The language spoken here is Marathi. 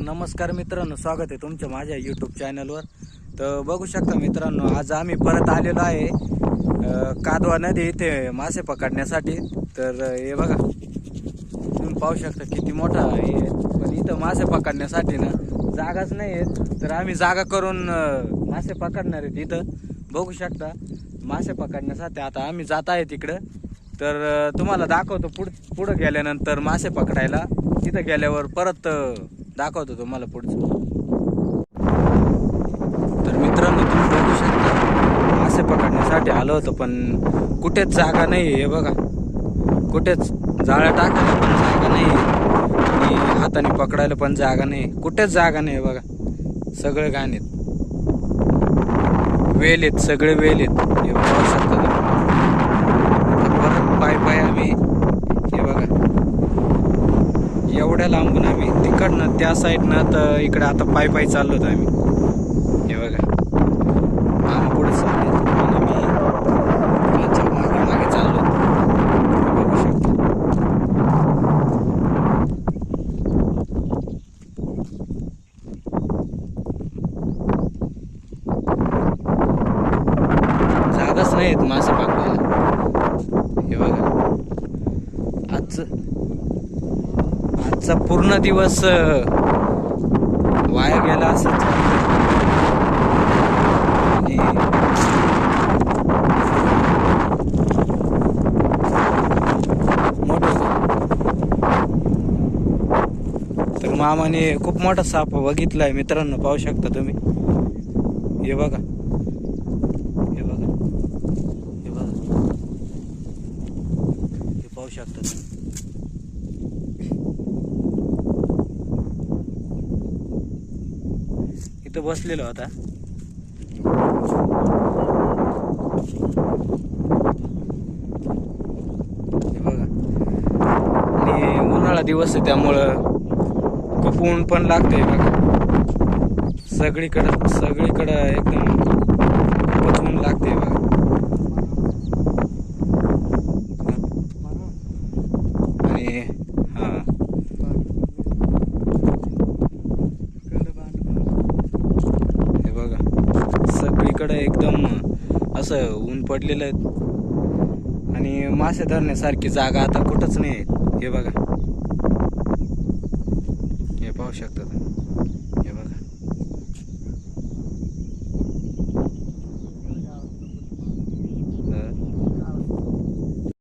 नमस्कार मित्रांनो, स्वागत आहे तुमच्या माझ्या यूट्यूब चॅनलवर. तर बघू शकता मित्रांनो, आज आम्ही परत आलेलो आहे कादवा नदी इथे मासे पकडण्यासाठी. तर हे बघा, तुम्ही पाहू शकता किती मोठा आहे. पण इथं मासे पकडण्यासाठी ना जागाच नाही आहे, तर आम्ही जागा करून मासे पकडणार आहेत. इथं बघू शकता मासे पकडण्यासाठी आता आम्ही जात आहे तिकडं. तर तुम्हाला दाखवतो पुढं गेल्यानंतर मासे पकडायला. तिथं गेल्यावर परत दाखवतो तुम्हाला पुढचं. तर मित्रांनो, तुम्ही बघू शकता मासे पकडण्यासाठी आलो होतो, पण कुठेच जागा नाही. हे बघा, कुठेच जाळं टाकायला पण जागा नाही आणि हाताने पकडायला पण जागा नाही. कुठेच जागा नाही. बघा, सगळे घाण आहेत, वेल आहेत, सगळे वेल आहेत. हे बघू शकता परत पाय आम्ही, हे बघा, एवढ्या लांबून आम्ही तिकडनं त्या साईडनं तर इकडे आता पाय चाललो होतो आम्ही. हे बघा, आम्ही पुढे चाललो आणि मी त्यांच्या मागे चाललो. बघू शकतो जागाच नाही आहेत मासे पकडायला. हे बघा, आजचा पूर्ण दिवस वाया गेला असंच. आणि मोठं तर मामाने खूप मोठा साप बघितलाय मित्रांनो, पाहू शकता तुम्ही. हे बघा, हे बघा, हे बघा, हे पाहू शकता तुम्ही. इथं बसलेलो होता. हे बघा, आणि उन्हाळा दिवस आहे त्यामुळं खूप ऊन पण लागतंय. बघा, सगळीकडं एकदम खूपच ऊन लागते. बघा, आणि हा, हे बघा, सगळीकडे एकदम असं ऊन पडलेलं आहे आणि मासे धरण्यासारखी जागा आता कुठंच नाही आहे. हे बघा, हे पाहू शकता तुम्ही.